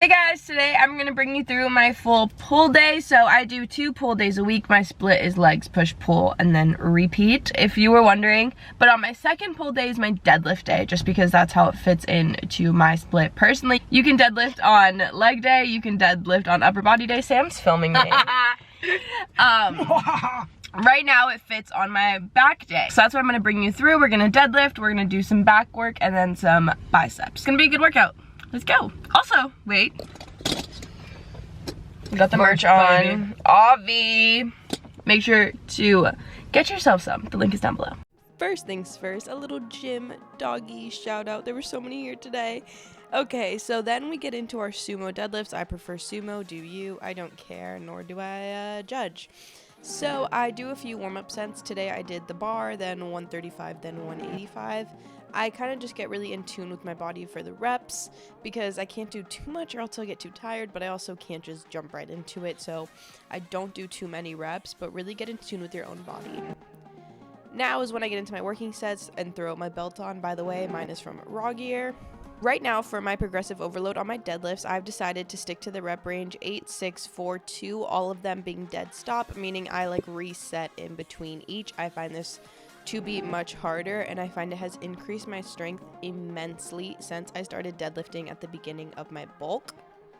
Hey guys, today I'm going to bring you through my full pull day. So I do 2 pull days a week. My split is legs, push, pull, and then repeat, if you were wondering. But on my second pull day is my deadlift day, just because that's how it fits into my split. Personally, you can deadlift on leg day, you can deadlift on upper body day. Sam's filming me. Right now it fits on my back day. So that's what I'm going to bring you through. We're going to deadlift, we're going to do some back work, and then some biceps. It's going to be a good workout. Let's go. Also, wait. We got the merch on. Avi. Make sure to get yourself some. The link is down below. First things first, a little gym doggy shout out. There were so many here today. Okay, so then we get into our sumo deadlifts. I prefer sumo. Do you? I don't care, nor do I judge. So I do a few warm-up sets. Today I did the bar, then 135, then 185. I kind of just get really in tune with my body for the reps because I can't do too much or else I'll get too tired, but I also can't just jump right into it. So I don't do too many reps, but really get in tune with your own body. Now is when I get into my working sets and throw my belt on. By the way, mine is from Rawgear. Right now, for my progressive overload on my deadlifts, I've decided to stick to the rep range 8, 6, 4, 2, all of them being dead stop, meaning I like reset in between each. I find this to be much harder, and I find it has increased my strength immensely since I started deadlifting at the beginning of my bulk.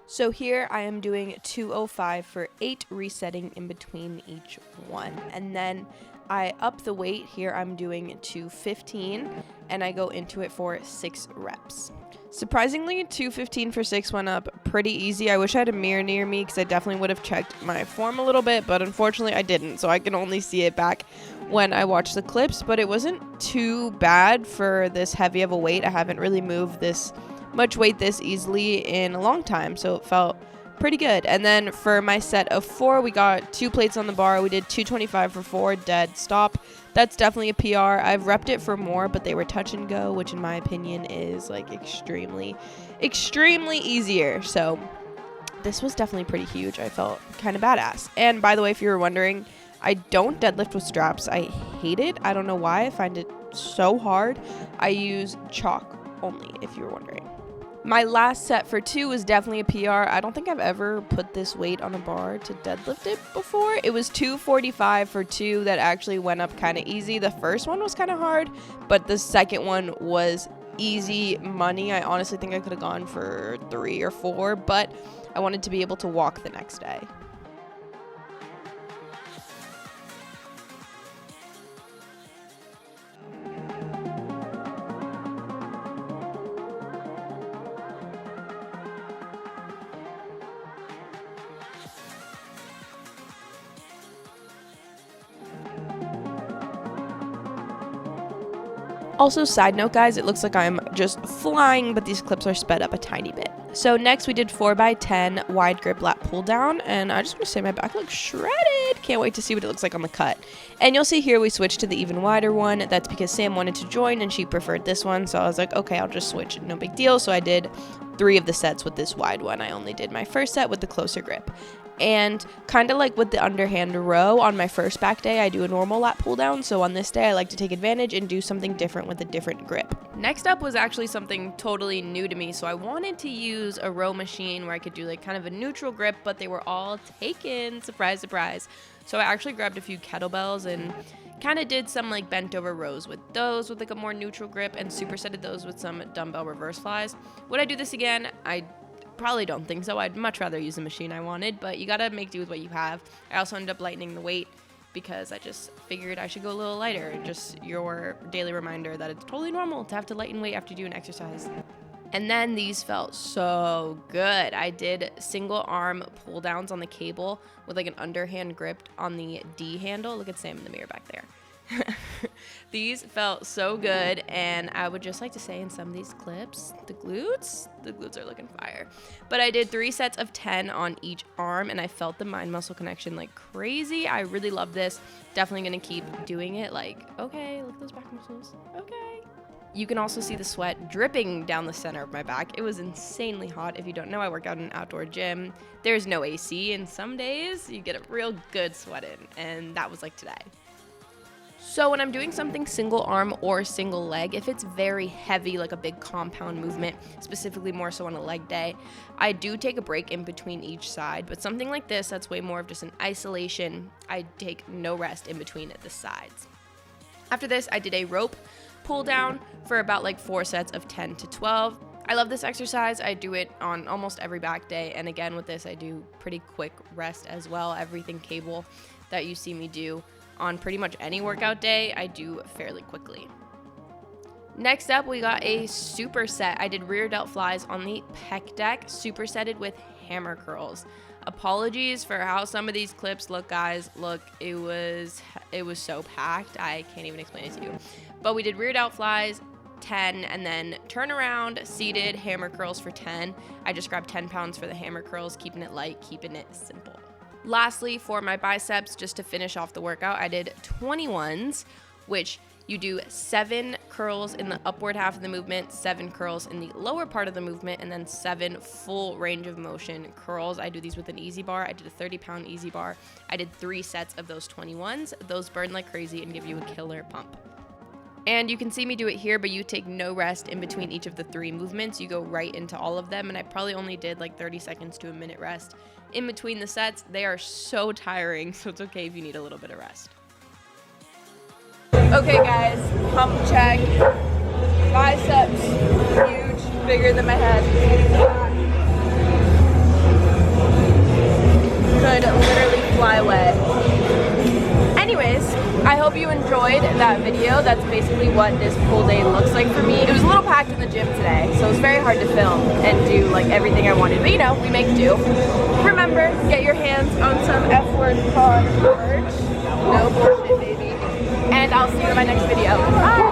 So here I am doing 205 for 8, resetting in between each one, and then I up the weight. Here I'm doing 215 and I go into it for 6 reps. Surprisingly, 215 for 6 went up pretty easy. I wish I had a mirror near me because I definitely would have checked my form a little bit, but unfortunately I didn't, so I can only see it back when I watch the clips. But it wasn't too bad for this heavy of a weight. I haven't really moved this much weight this easily in a long time, so it felt pretty good. And then for my set of 4, we got 2 plates on the bar. We did 225 for 4 dead stop. That's definitely a PR. I've repped it for more, but they were touch and go, which in my opinion is like extremely easier. So this was definitely pretty huge. I felt kind of badass. And by the way, if you were wondering, I don't deadlift with straps. I hate it. I don't know why. I find it so hard. I use chalk only, if you were wondering. My last set for 2 was definitely a PR. I don't think I've ever put this weight on a bar to deadlift it before. It was 245 for 2 that actually went up kind of easy. The first one was kind of hard, but the second one was easy money. I honestly think I could have gone for 3 or 4, but I wanted to be able to walk the next day. Also, side note guys, it looks like I'm just flying, but these clips are sped up a tiny bit. So next we did 4x10 wide grip lat pull down, and I just want to say my back looks shredded. Can't wait to see what it looks like on the cut. And you'll see here we switched to the even wider one. That's because Sam wanted to join and she preferred this one, so I was like, okay, I'll just switch, no big deal. So I did 3 of the sets with this wide one. I only did my first set with the closer grip. And kind of like with the underhand row, on my first back day, I do a normal lat pull down. So on this day, I like to take advantage and do something different with a different grip. Next up was actually something totally new to me. So I wanted to use a row machine where I could do like kind of a neutral grip, but they were all taken. Surprise, surprise. So I actually grabbed a few kettlebells and kind of did some like bent over rows with those with like a more neutral grip, and supersetted those with some dumbbell reverse flies. Would I do this again? I probably don't think so. I'd much rather use the machine I wanted, but you gotta make do with what you have. I also ended up lightening the weight because I just figured I should go a little lighter. Just your daily reminder that it's totally normal to have to lighten weight after you do an exercise. And then these felt so good. I did single arm pull downs on the cable with like an underhand grip on the D handle. Look at Sam in the mirror back there. These felt so good, and I would just like to say in some of these clips, the glutes are looking fire. But I did 3 sets of 10 on each arm, and I felt the mind muscle connection like crazy. I really love this. Definitely gonna keep doing it. Like, okay, look at those back muscles. Okay. You can also see the sweat dripping down the center of my back. It was insanely hot. If you don't know, I work out in an outdoor gym. There's no AC, and some days you get a real good sweat in, and that was like today. So when I'm doing something single arm or single leg, if it's very heavy, like a big compound movement, specifically more so on a leg day, I do take a break in between each side. But something like this, that's way more of just an isolation, I take no rest in between the sides. After this, I did a rope pull down for about like 4 sets of 10 to 12. I love this exercise. I do it on almost every back day. And again, with this, I do pretty quick rest as well. Everything cable that you see me do on pretty much any workout day, I do fairly quickly. Next up, we got a superset. I did rear delt flies on the pec deck, supersetted with hammer curls. Apologies for how some of these clips look, guys. Look, it was so packed. I can't even explain it to you. But we did rear delt flies, 10, and then turn around, seated, hammer curls for 10. I just grabbed 10 pounds for the hammer curls, keeping it light, keeping it simple. Lastly, for my biceps, just to finish off the workout, I did 21s, which you do 7 curls in the upward half of the movement, 7 curls in the lower part of the movement, and then 7 full range of motion curls. I do these with an easy bar. I did a 30-pound easy bar. I did 3 sets of those 21s. Those burn like crazy and give you a killer pump. And you can see me do it here, but you take no rest in between each of the 3 movements. You go right into all of them, and I probably only did like 30 seconds to a minute rest in between the sets. They are so tiring, so it's okay if you need a little bit of rest. Okay guys, pump check. Biceps, huge, bigger than my head. Could literally fly away. Anyways, I hope you enjoyed that video. That's basically what this full day looks like for me. It was a little packed in the gym today, so it was very hard to film and do like everything I wanted, but you know, we make do. Remember, get your hands on some F-word pod merch. No bullshit, baby. And I'll see you in my next video. Bye!